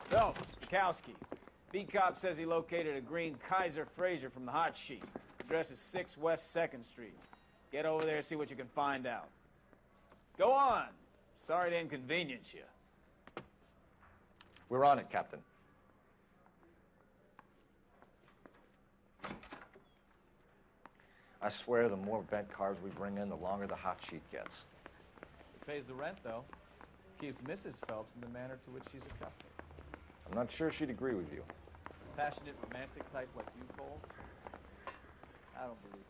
Phelps, Kowski. B-Cop says he located a green Kaiser Fraser from the hot sheet. Address is 6 West 2nd Street. Get over there and see what you can find out. Go on. Sorry to inconvenience you. We're on it, Captain. I swear the more bent cars we bring in, the longer the hot sheet gets. It pays the rent, though. Keeps Mrs. Phelps in the manner to which she's accustomed. I'm not sure she'd agree with you. Passionate, romantic type like you, Cole? I don't believe you.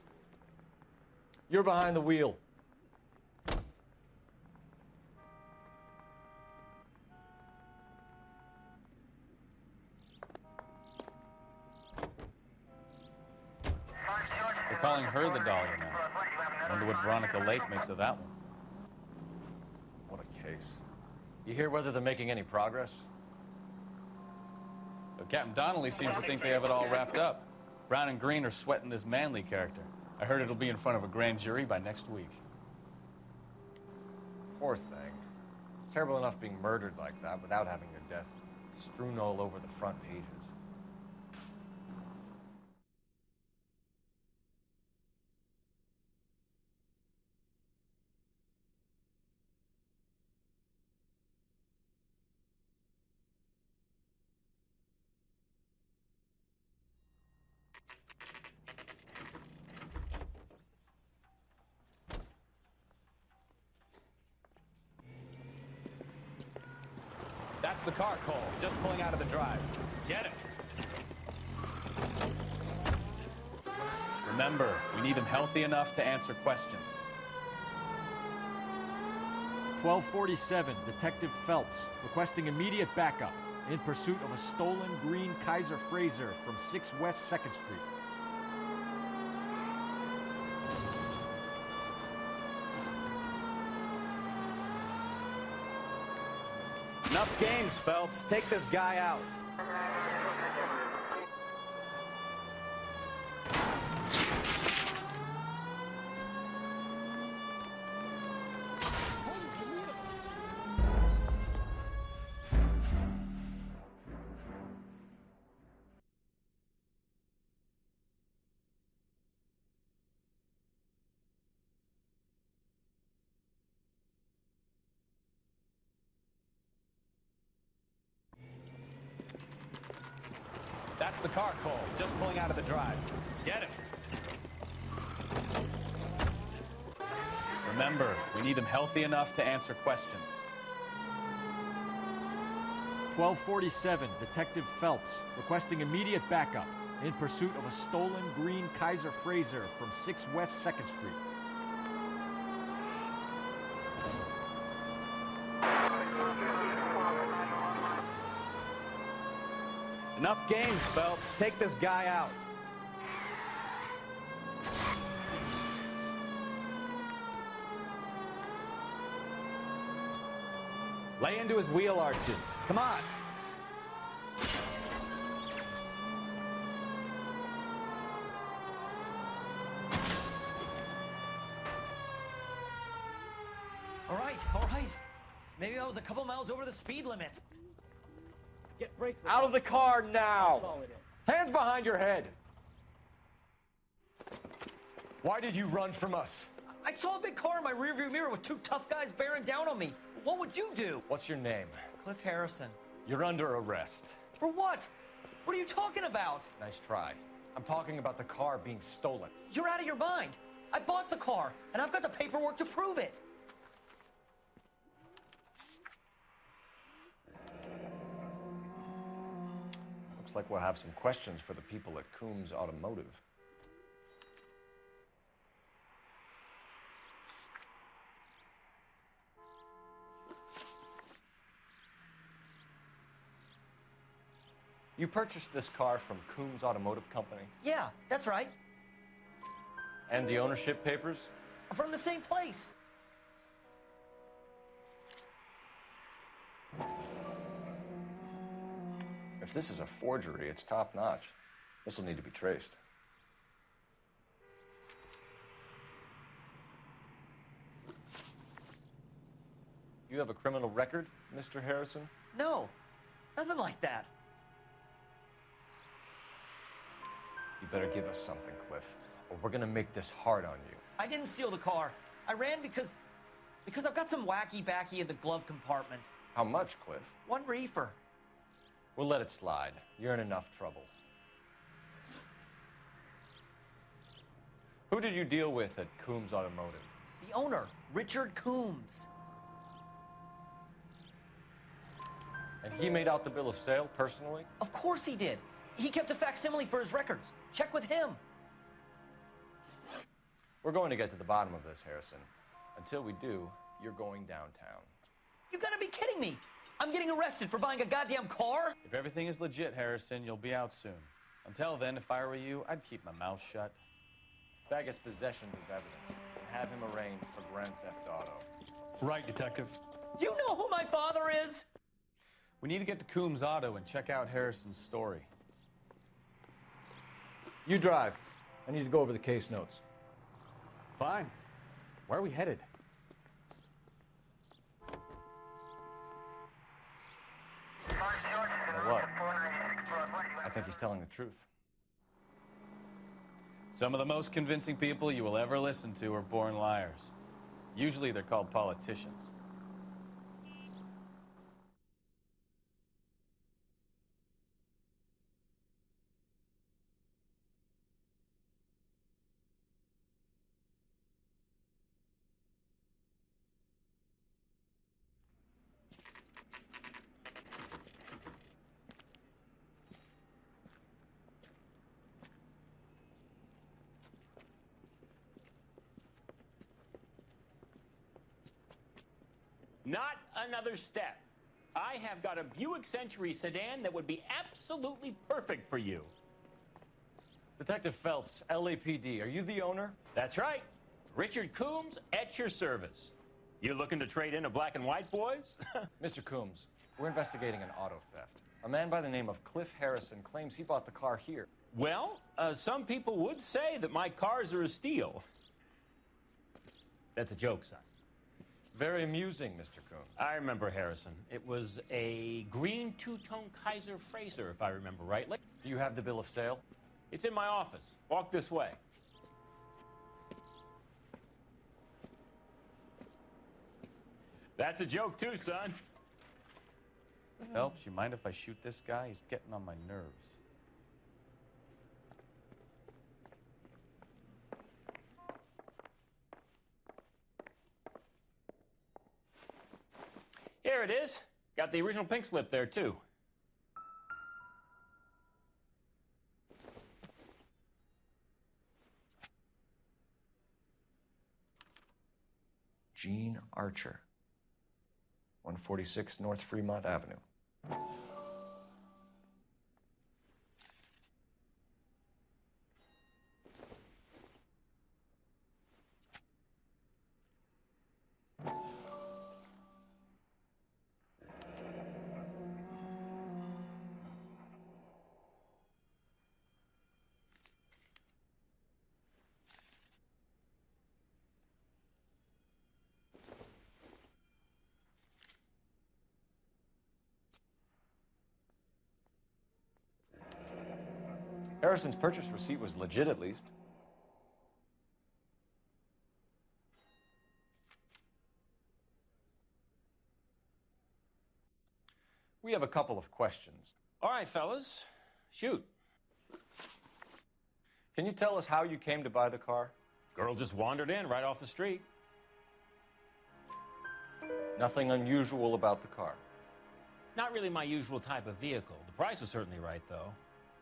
You're behind the wheel. They're calling her the Dahlia now. Wonder what Veronica Lake makes of that one. What a case. You hear whether they're making any progress? But Captain Donnelly seems to think they have it all wrapped up. Brown and Green are sweating this Manley character. I heard it'll be in front of a grand jury by next week. Poor thing. Terrible enough being murdered like that without having your death strewn all over the front pages. That's the car, Cole. Just pulling out of the drive. Get it. Remember, we need him healthy enough to answer questions. 1247, Detective Phelps, requesting immediate backup in pursuit of a stolen green Kaiser Fraser from 6 West 2nd Street. Enough games, Phelps. Take this guy out. That's the car, Cole. Just pulling out of the drive. Get it. Remember, we need him healthy enough to answer questions. 1247, Detective Phelps, requesting immediate backup in pursuit of a stolen green Kaiser Fraser from 6 West 2nd Street. Enough games, Phelps. Take this guy out. Lay into his wheel arches. Come on. All right. Maybe I was a couple miles over the speed limit. Get bracelets. Out of the car now! Hands behind your head! Why did you run from us? I saw a big car in my rearview mirror with 2 tough guys bearing down on me. What would you do? What's your name? Cliff Harrison. You're under arrest. For what? What are you talking about? Nice try. I'm talking about the car being stolen. You're out of your mind. I bought the car, and I've got the paperwork to prove it. Looks like we'll have some questions for the people at Coombs Automotive. You purchased this car from Coombs Automotive Company? Yeah, that's right. And the ownership papers? From the same place. If this is a forgery, it's top-notch. This will need to be traced. You have a criminal record, Mr. Harrison? No. Nothing like that. You better give us something, Cliff, or we're gonna make this hard on you. I didn't steal the car. I ran because I've got some wacky backy in the glove compartment. How much, Cliff? 1 reefer. We'll let it slide. You're in enough trouble. Who did you deal with at Coombs Automotive? The owner, Richard Coombs. And he made out the bill of sale personally? Of course he did. He kept a facsimile for his records. Check with him. We're going to get to the bottom of this, Harrison. Until we do, you're going downtown. You gotta be kidding me. I'm getting arrested for buying a goddamn car? If everything is legit, Harrison, you'll be out soon. Until then, if I were you, I'd keep my mouth shut. Bag his possessions as evidence and have him arraigned for Grand Theft Auto. Right, Detective. Do you know who my father is? We need to get to Coombs Auto and check out Harrison's story. You drive. I need to go over the case notes. Fine. Where are we headed? Or what? I think he's telling the truth. Some of the most convincing people you will ever listen to are born liars. Usually they're called politicians. Not another step. I have got a Buick Century sedan that would be absolutely perfect for you. Detective Phelps, LAPD, are you the owner? That's right. Richard Coombs at your service. You looking to trade in a black and white, boys? Mr. Coombs, we're investigating an auto theft. A man by the name of Cliff Harrison claims he bought the car here. Well, some people would say that my cars are a steal. That's a joke, son. Very amusing, Mr. Coombs. I remember Harrison. It was a green two-tone Kaiser Frazer, if I remember rightly. Do you have the bill of sale? It's in my office. Walk this way. That's a joke too, son. Phelps, you mind if I shoot this guy? He's getting on my nerves. Here it is. Got the original pink slip there, too. Gene Archer, 146 North Fremont Avenue. Harrison's purchase receipt was legit, at least. We have a couple of questions. All right, fellas. Shoot. Can you tell us how you came to buy the car? Girl just wandered in right off the street. Nothing unusual about the car. Not really my usual type of vehicle. The price was certainly right, though.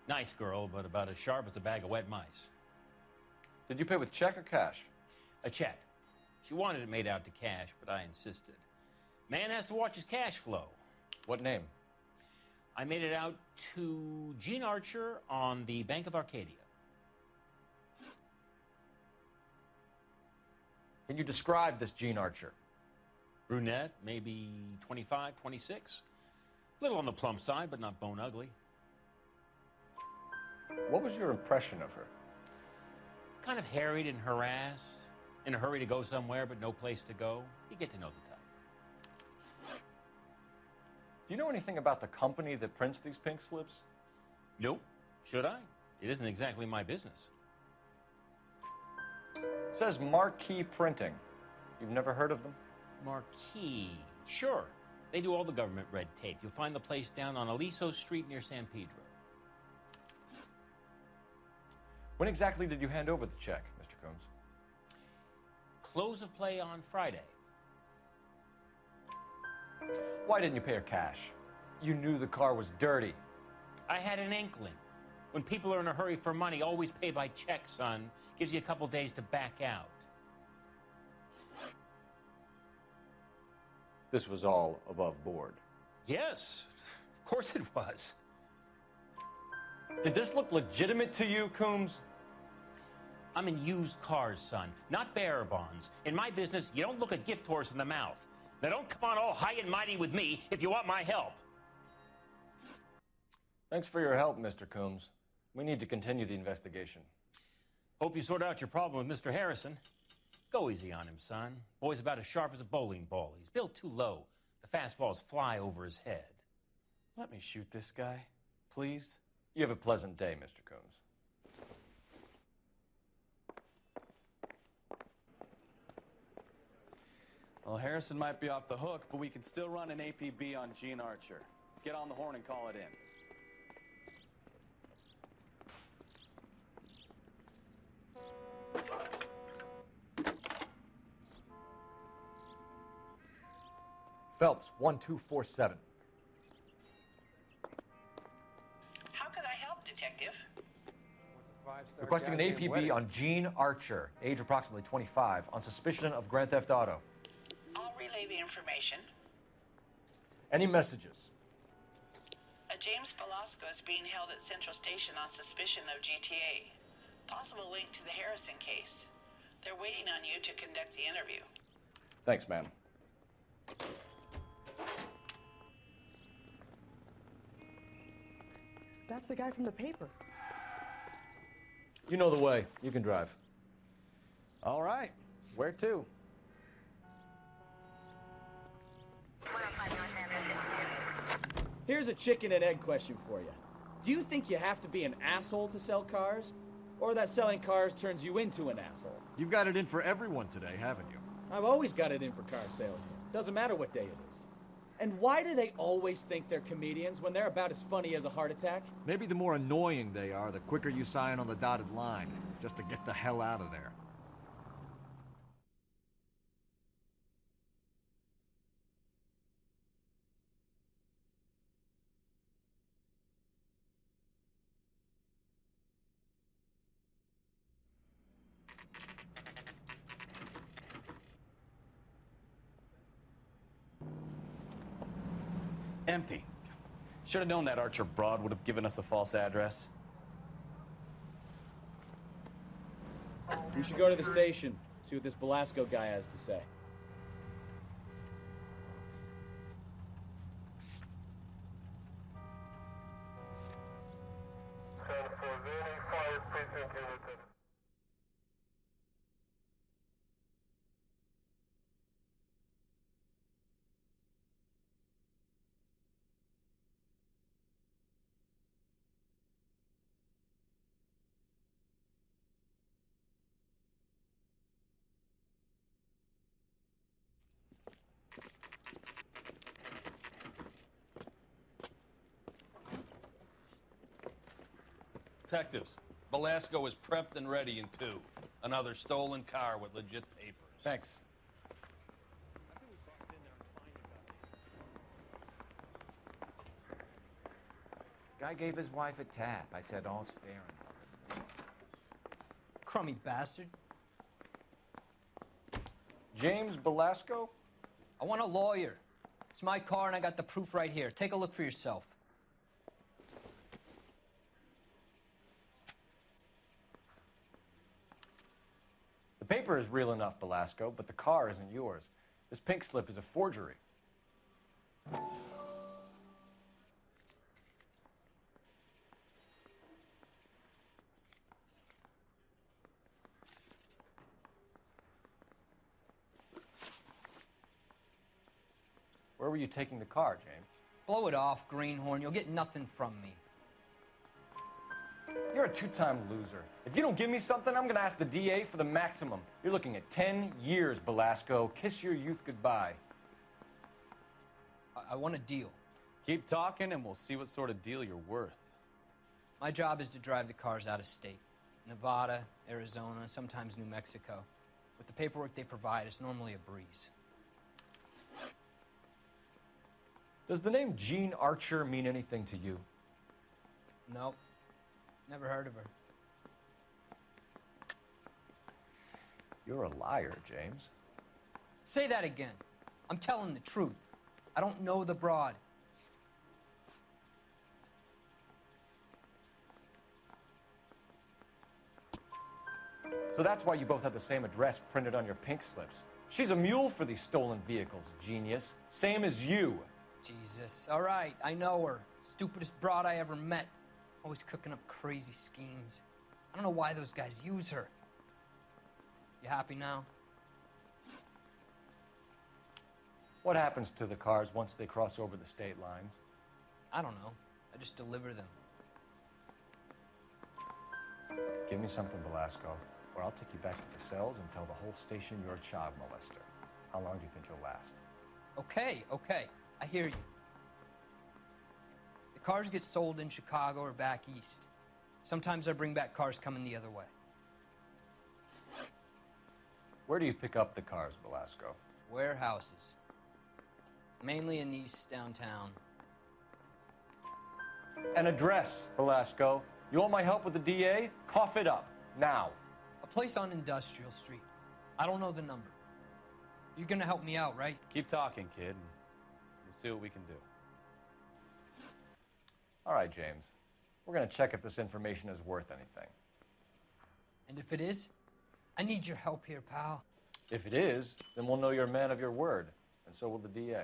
Nice girl, but about as sharp as a bag of wet mice. Did you pay with check or cash? A check. She wanted it made out to cash, but I insisted. Man has to watch his cash flow. What name? I made it out to Gene Archer on the Bank of Arcadia. Can you describe this Gene Archer? Brunette, maybe 25, 26. A little on the plump side, but not bone ugly. What was your impression of her? Kind of harried and harassed. In a hurry to go somewhere, but no place to go. You get to know the type. Do you know anything about the company that prints these pink slips? Nope. Should I? It isn't exactly my business. It says Marquee Printing. You've never heard of them? Marquee. Sure. They do all the government red tape. You'll find the place down on Aliso Street near San Pedro. When exactly did you hand over the check, Mr. Combs? Close of play on Friday. Why didn't you pay her cash? You knew the car was dirty. I had an inkling. When people are in a hurry for money, always pay by check, son. Gives you a couple days to back out. This was all above board. Yes, of course it was. Did this look legitimate to you, Coombs? I'm in used cars, son, not bearer bonds. In my business, you don't look a gift horse in the mouth. Now don't come on all high and mighty with me if you want my help. Thanks for your help, Mr. Coombs. We need to continue the investigation. Hope you sort out your problem with Mr. Harrison. Go easy on him, son. Boy's about as sharp as a bowling ball. He's built too low. The fastballs fly over his head. Let me shoot this guy, please. You have a pleasant day, Mr. Coombs. Well, Harrison might be off the hook, but we can still run an APB on Gene Archer. Get on the horn and call it in. Phelps, 1247. How could I help, Detective? Requesting an APB on Gene Archer, age approximately 25, on suspicion of Grand Theft Auto. I'll relay the information. Any messages? A James Velasco is being held at Central Station on suspicion of GTA. Possible link to the Harrison case. They're waiting on you to conduct the interview. Thanks, ma'am. That's the guy from the paper. You know the way. You can drive. All right. Where to? Here's a chicken and egg question for you. Do you think you have to be an asshole to sell cars? Or that selling cars turns you into an asshole? You've got it in for everyone today, haven't you? I've always got it in for car sales. Doesn't matter what day it is. And why do they always think they're comedians when they're about as funny as a heart attack? Maybe the more annoying they are, the quicker you sign on the dotted line, just to get the hell out of there. Empty. Should have known that Archer broad would have given us a false address. You should go to the station, see what this Velasco guy has to say. Detectives, Velasco is prepped and ready in 2. Another stolen car with legit papers. Thanks. Guy gave his wife a tap. I said all's fair in love. Crummy bastard. James Velasco? I want a lawyer. It's my car and I got the proof right here. Take a look for yourself. The paper is real enough, Velasco, but the car isn't yours. This pink slip is a forgery. Where were you taking the car, James? Blow it off, greenhorn. You'll get nothing from me. You're a two-time loser. If you don't give me something, I'm gonna ask the DA for the maximum. You're looking at 10 years, Belasco. Kiss your youth goodbye. I want a deal. Keep talking and we'll see what sort of deal you're worth. My job is to drive the cars out of state. Nevada, Arizona, sometimes New Mexico. With the paperwork they provide, it's normally a breeze. Does the name Jean Archer mean anything to you? Nope. Never heard of her. You're a liar, James. Say that again. I'm telling the truth. I don't know the broad. So that's why you both have the same address printed on your pink slips. She's a mule for these stolen vehicles, genius. Same as you. Jesus. All right, I know her. Stupidest broad I ever met. Always cooking up crazy schemes. I don't know why those guys use her. You happy now? What happens to the cars once they cross over the state lines? I don't know. I just deliver them. Give me something, Belasco, or I'll take you back to the cells and tell the whole station you're a child molester. How long do you think you'll last? Okay. I hear you. The cars get sold in Chicago or back east. Sometimes I bring back cars coming the other way. Where do you pick up the cars, Belasco? Warehouses. Mainly in East downtown. An address, Belasco. You want my help with the DA? Cough it up, now. A place on Industrial Street. I don't know the number. You're gonna help me out, right? Keep talking, kid, and we'll see what we can do. All right, James. We're gonna check if this information is worth anything. And if it is, I need your help here, pal. If it is, then we'll know you're a man of your word, and so will the DA.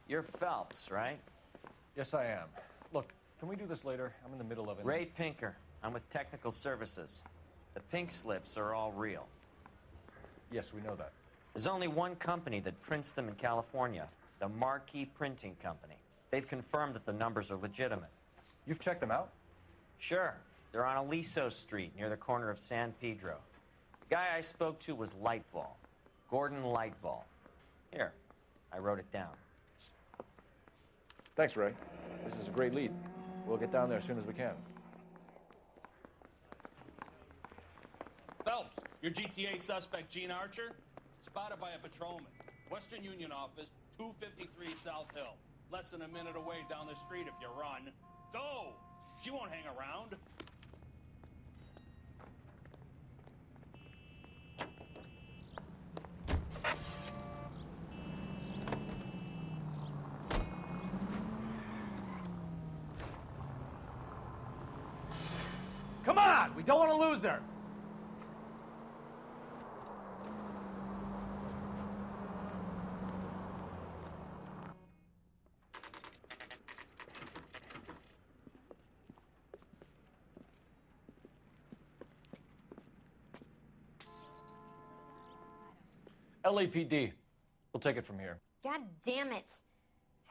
You're Phelps, right? Yes, I am. Look, can we do this later? I'm in the middle of it. Ray Pinker. I'm with Technical Services. The pink slips are all real. Yes, we know that. There's only one company that prints them in California, the Marquee Printing Company. They've confirmed that the numbers are legitimate. You've checked them out? Sure. They're on Aliso Street, near the corner of San Pedro. The guy I spoke to was Lightval. Gordon Lightval. Here, I wrote it down. Thanks, Ray. This is a great lead. We'll get down there as soon as we can. Phelps, your GTA suspect, Jean Archer, spotted by a patrolman. Western Union office, 253 South Hill. Less than a minute away down the street if you run. Go! She won't hang around. Come on! We don't want to lose her! LAPD. We'll take it from here. God damn it.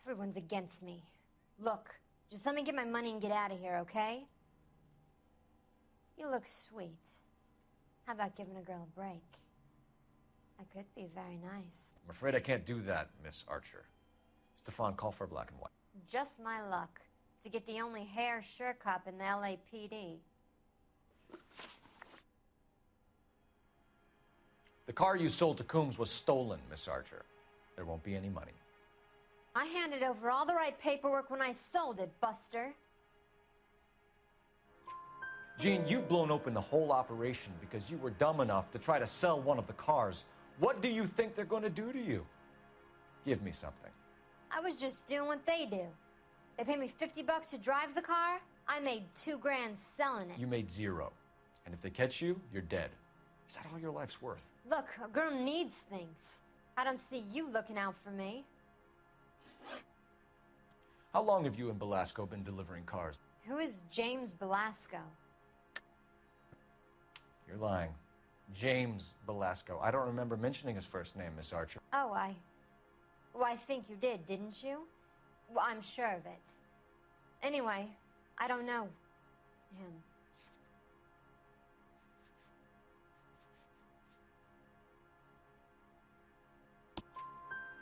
Everyone's against me. Look, just let me get my money and get out of here, okay? You look sweet. How about giving a girl a break? I could be very nice. I'm afraid I can't do that, Miss Archer. Stefan, call for black and white. Just my luck to get the only hair sure cop in the LAPD. The car you sold to Coombs was stolen, Miss Archer. There won't be any money. I handed over all the right paperwork when I sold it, Buster. Jean, you've blown open the whole operation because you were dumb enough to try to sell one of the cars. What do you think they're going to do to you? Give me something. I was just doing what they do. They pay me $50 to drive the car. I made $2 grand selling it. You made zero. And if they catch you, you're dead. Is that all your life's worth? Look, a girl needs things. I don't see you looking out for me. How long have you and Belasco been delivering cars? Who is James Belasco? You're lying. James Belasco. I don't remember mentioning his first name, Miss Archer. Oh, well, I think you did, didn't you? Well, I'm sure of it. Anyway, I don't know him.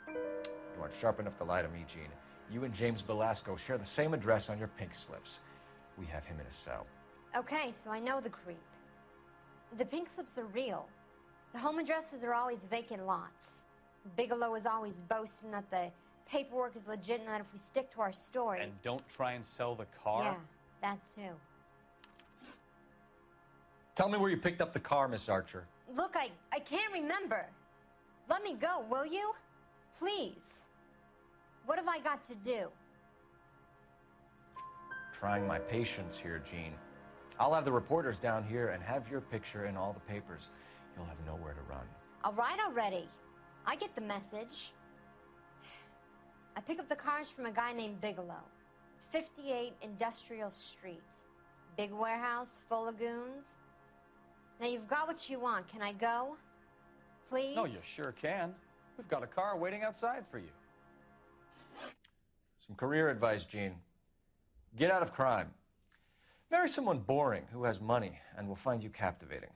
You aren't sharp enough to lie to me, Gene. You and James Belasco share the same address on your pink slips. We have him in a cell. Okay, so I know the creep. The pink slips are real. The home addresses are always vacant lots. Bigelow is always boasting that the paperwork is legit and that if we stick to our stories... And don't try and sell the car? Yeah, that too. Tell me where you picked up the car, Miss Archer. Look, I can't remember. Let me go, will you? Please. What have I got to do? Trying my patience here, Gene. I'll have the reporters down here and have your picture in all the papers. You'll have nowhere to run. All right already. I get the message. I pick up the cars from a guy named Bigelow. 58 Industrial Street. Big warehouse, full of goons. Now you've got what you want. Can I go? Please? No, you sure can. We've got a car waiting outside for you. Some career advice, Gene. Get out of crime. Marry someone boring who has money and will find you captivating.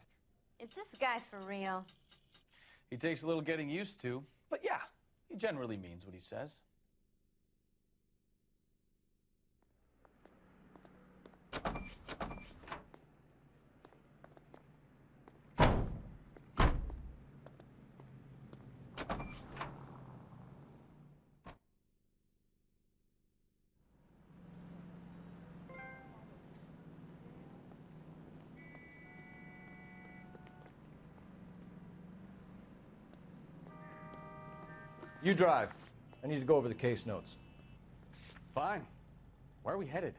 Is this guy for real? He takes a little getting used to, but yeah, he generally means what he says. You drive. I need to go over the case notes. Fine. Where are we headed?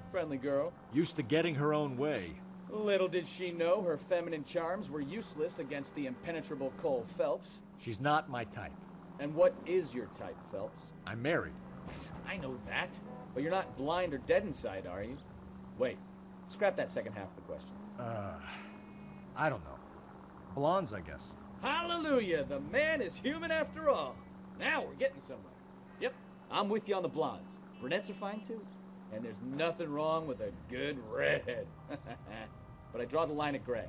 Friendly girl. Used to getting her own way. Little did she know her feminine charms were useless against the impenetrable Cole Phelps. She's not my type. And what is your type, Phelps? I'm married. I know that. But you're not blind or dead inside, are you? Wait. Scrap that second half of the question. I don't know. Blondes, I guess. Hallelujah! The man is human after all. Now we're getting somewhere. Yep, I'm with you on the blondes. Brunettes are fine too. And there's nothing wrong with a good redhead. But I draw the line at gray.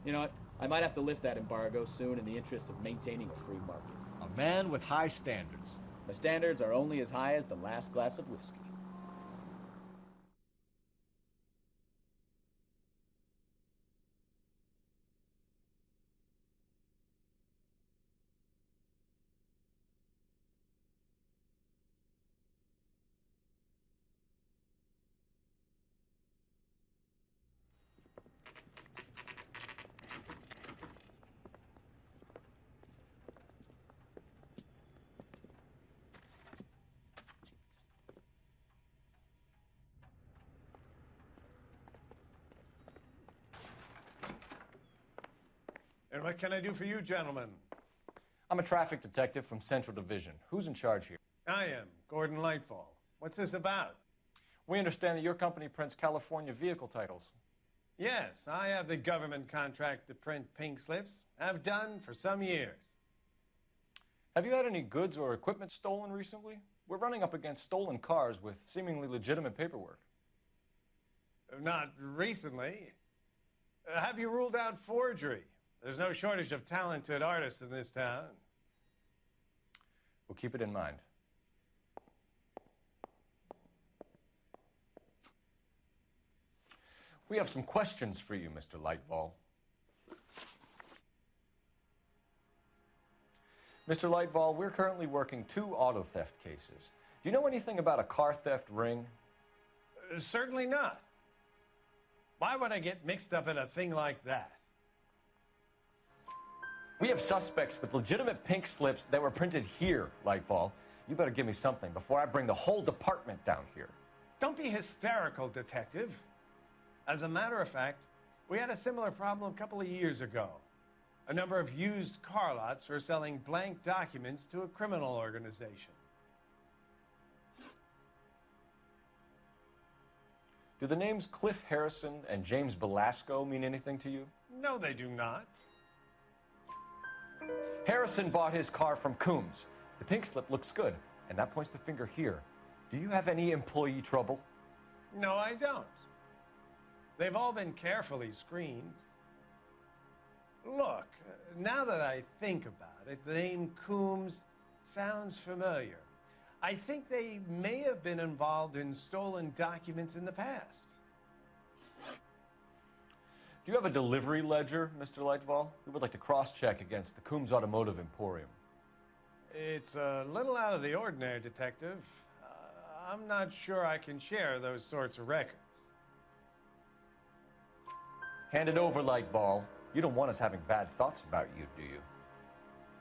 You know what? I might have to lift that embargo soon in the interest of maintaining a free market. A man with high standards. My standards are only as high as the last glass of whiskey. And what can I do for you, gentlemen? I'm a traffic detective from Central Division. Who's in charge here? I am, Gordon Lightfall. What's this about? We understand that your company prints California vehicle titles. Yes, I have the government contract to print pink slips. I've done for some years. Have you had any goods or equipment stolen recently? We're running up against stolen cars with seemingly legitimate paperwork. Not recently. Have you ruled out forgery? There's no shortage of talented artists in this town. We'll keep it in mind. We have some questions for you, Mr. Lightfall. Mr. Lightfall, we're currently working 2 auto theft cases. Do you know anything about a car theft ring? Certainly not. Why would I get mixed up in a thing like that? We have suspects with legitimate pink slips that were printed here, Lightfall. You better give me something before I bring the whole department down here. Don't be hysterical, Detective. As a matter of fact, we had a similar problem a couple of years ago. A number of used car lots were selling blank documents to a criminal organization. Do the names Cliff Harrison and James Belasco mean anything to you? No, they do not. Harrison bought his car from Coombs. The pink slip looks good, and that points the finger here. Do you have any employee trouble? No, I don't. They've all been carefully screened. Look, now that I think about it, the name Coombs sounds familiar. I think they may have been involved in stolen documents in the past. Do you have a delivery ledger, Mr. Lightfall? We would like to cross-check against the Coombs Automotive Emporium. It's a little out of the ordinary, Detective. I'm not sure I can share those sorts of records. Hand it over, Lightball. You don't want us having bad thoughts about you, do you?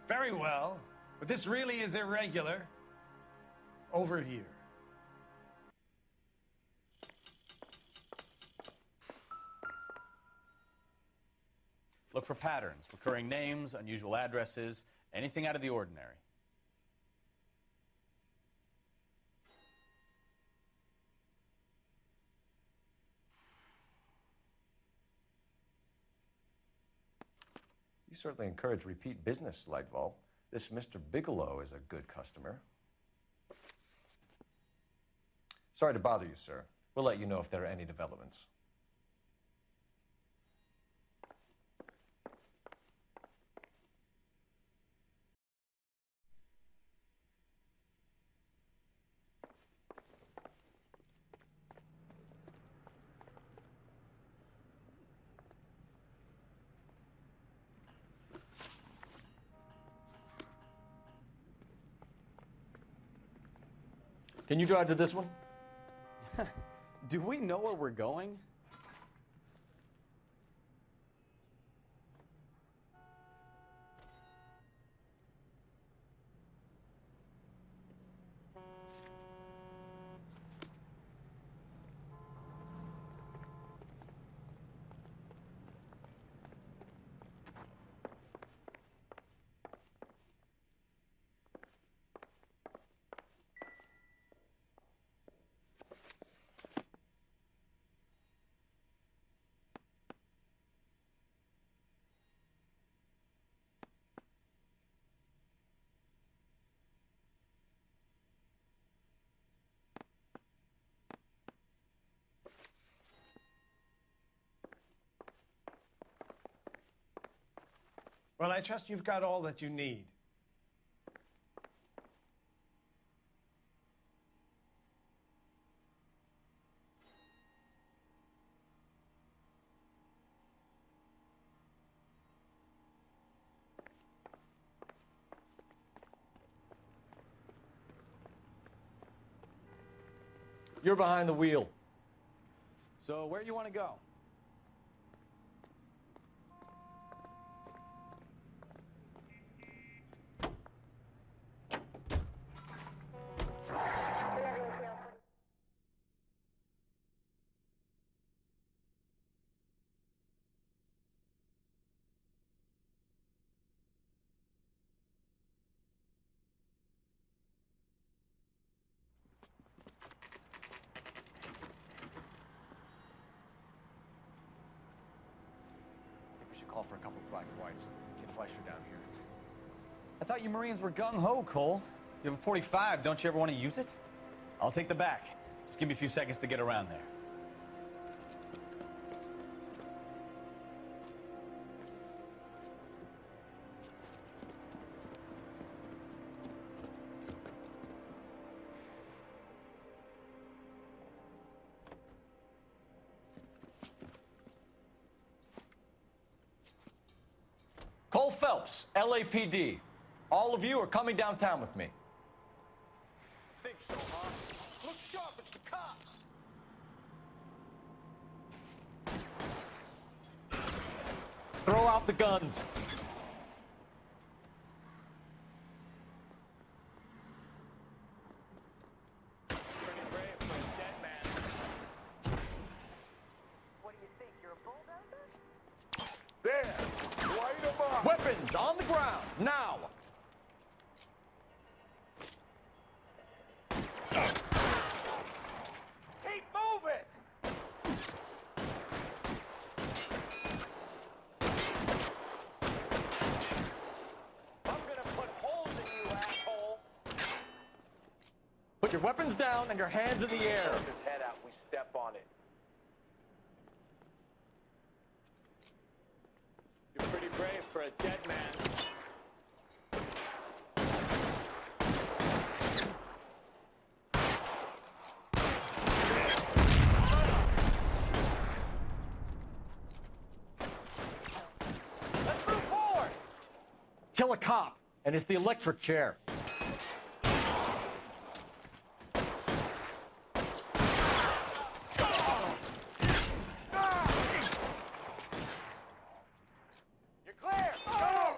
Very well, but this really is irregular. Over here. Look for patterns, recurring names, unusual addresses, anything out of the ordinary. You certainly encourage repeat business, Lightball. This Mr. Bigelow is a good customer. Sorry to bother you, sir. We'll let you know if there are any developments. Can you drive to this one? Do we know where we're going? Well, I trust you've got all that you need. You're behind the wheel. So where do you want to go? Call for a couple of black and whites. Get Fleischer down here. I thought you Marines were gung-ho, Cole. You have a 45, don't you ever want to use it? I'll take the back. Just give me a few seconds to get around there. Cole Phelps, LAPD. All of you are coming downtown with me. Think so, huh? Look sharp, it's the cops! Throw out the guns. There! Light 'em up! Weapons on the ground, now! Keep moving! your weapons down and your hands in the air. His head out, we step on it. You're pretty brave for a dead man. Let's move forward! Kill a cop, and it's the electric chair. You're clear! Go!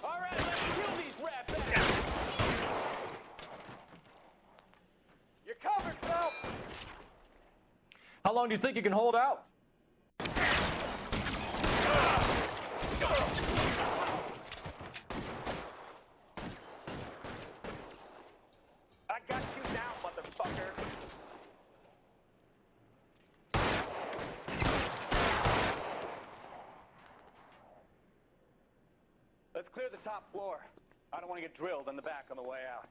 All right, let's kill these ratbats! You're covered, Phelps! How long do you think you can hold out? I got you now, motherfucker! Let's clear the top floor. I don't want to get drilled in the back on the way out.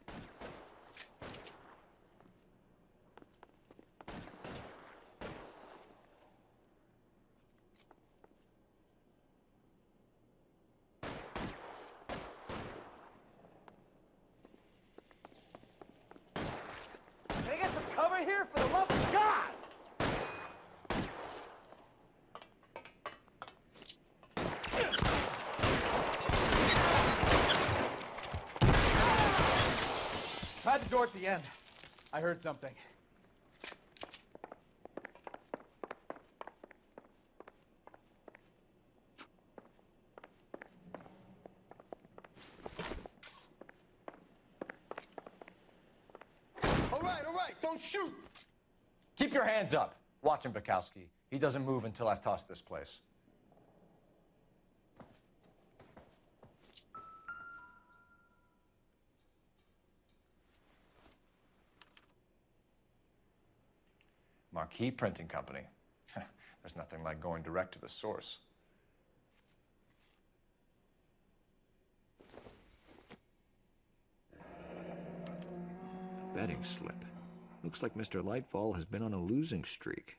Can I get some cover here, for the love of God? Tried the door at the end. I heard something. All right, don't shoot! Keep your hands up. Watch him, Bukowski. He doesn't move until I've tossed this place. Marquee Printing Company. There's nothing like going direct to the source. Betting slip. Looks like Mr. Lightfall has been on a losing streak.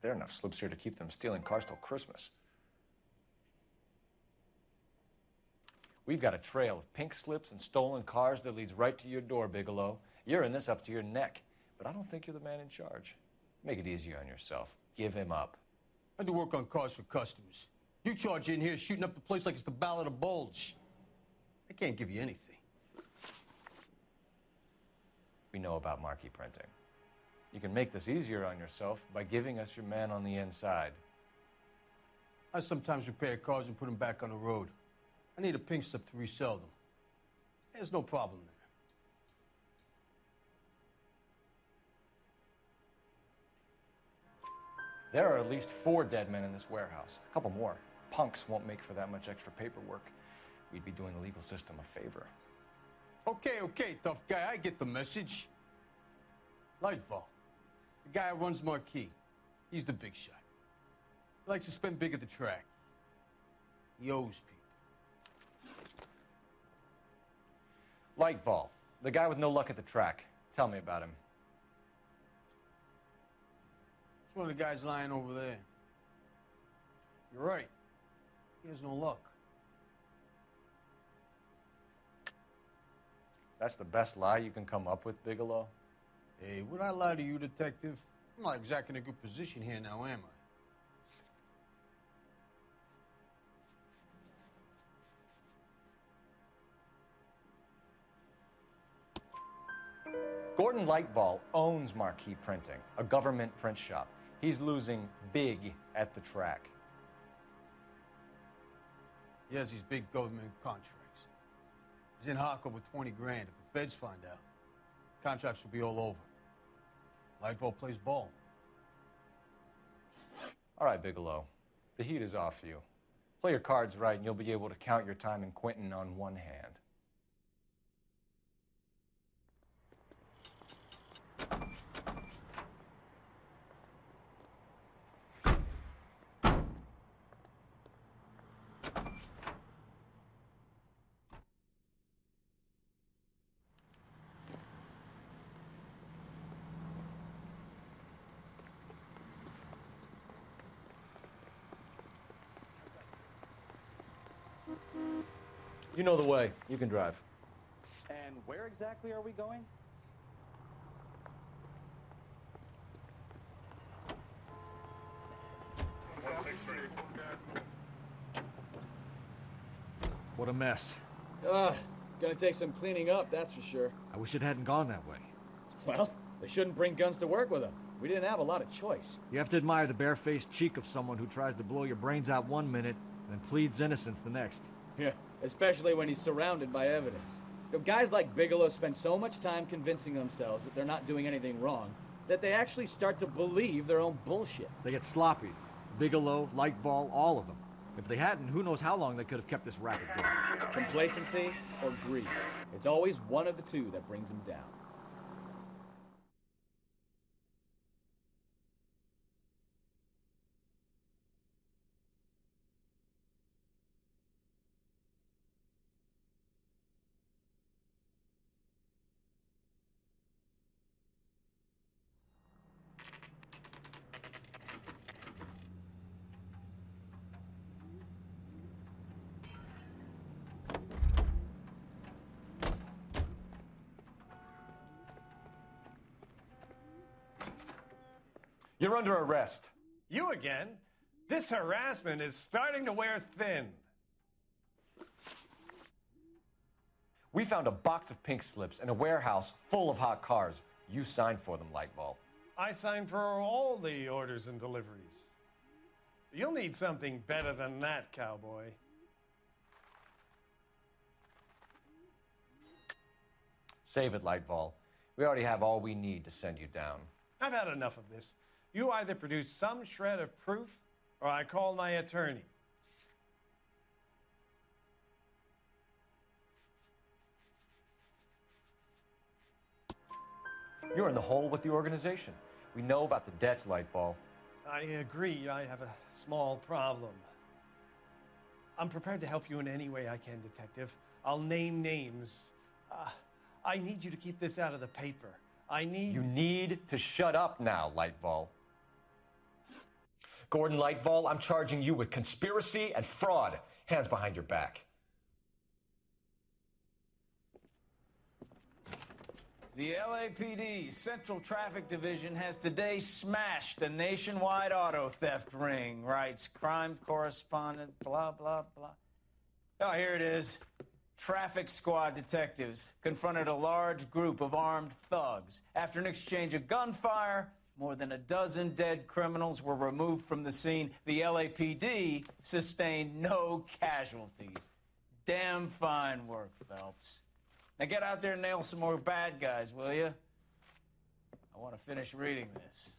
There are enough slips here to keep them stealing cars till Christmas. We've got a trail of pink slips and stolen cars that leads right to your door, Bigelow. You're in this up to your neck, but I don't think you're the man in charge. Make it easier on yourself. Give him up. I do work on cars for customers. You charge in here shooting up the place like it's the Ballad of Bulge. I can't give you anything. We know about marquee printing. You can make this easier on yourself by giving us your man on the inside. I sometimes repair cars and put them back on the road. I need a pink slip to resell them. There's no problem there. There are at least 4 dead men in this warehouse. A couple more. Punks won't make for that much extra paperwork. We'd be doing the legal system a favor. Okay, tough guy, I get the message. Lightfall, the guy who runs Marquee. He's the big shot. He likes to spend big at the track. He owes people. Lightfall, the guy with no luck at the track. Tell me about him. It's one of the guys lying over there. You're right. He has no luck. That's the best lie you can come up with, Bigelow? Hey, would I lie to you, detective? I'm not exactly in a good position here now, am I? Gordon Lightfall owns Marquee Printing, a government print shop. He's losing big at the track. He has these big government contracts. He's in hock over 20 grand. If the feds find out, contracts will be all over. Lightfall plays ball. All right, Bigelow. The heat is off you. Play your cards right, and you'll be able to count your time in Quentin on one hand. You know the way. You can drive. And where exactly are we going? What a mess. Gonna take some cleaning up, that's for sure. I wish it hadn't gone that way. Well, they shouldn't bring guns to work with them. We didn't have a lot of choice. You have to admire the barefaced cheek of someone who tries to blow your brains out one minute and pleads innocence the next. Yeah, especially when he's surrounded by evidence. You know, guys like Bigelow spend so much time convincing themselves that they're not doing anything wrong that they actually start to believe their own bullshit. They get sloppy. Bigelow, Lightval, all of them. If they hadn't, who knows how long they could have kept this racket going. Complacency or greed. It's always one of the two that brings them down. You're under arrest. You again? This harassment is starting to wear thin. We found a box of pink slips in a warehouse full of hot cars. You signed for them, Lightball. I signed for all the orders and deliveries. You'll need something better than that, cowboy. Save it, Lightball. We already have all we need to send you down. I've had enough of this. You either produce some shred of proof, or I call my attorney. You're in the hole with the organization. We know about the debts, Lightball. I agree. I have a small problem. I'm prepared to help you in any way I can, Detective. I'll name names. I need you to keep this out of the paper. You need to shut up now, Lightball. Gordon Lightball, I'm charging you with conspiracy and fraud. Hands behind your back. The LAPD Central Traffic Division has today smashed a nationwide auto theft ring, writes crime correspondent, blah, blah, blah. Oh, here it is. Traffic squad detectives confronted a large group of armed thugs. After an exchange of gunfire, more than a dozen dead criminals were removed from the scene. The LAPD sustained no casualties. Damn fine work, Phelps. Now get out there and nail some more bad guys, will you? I want to finish reading this.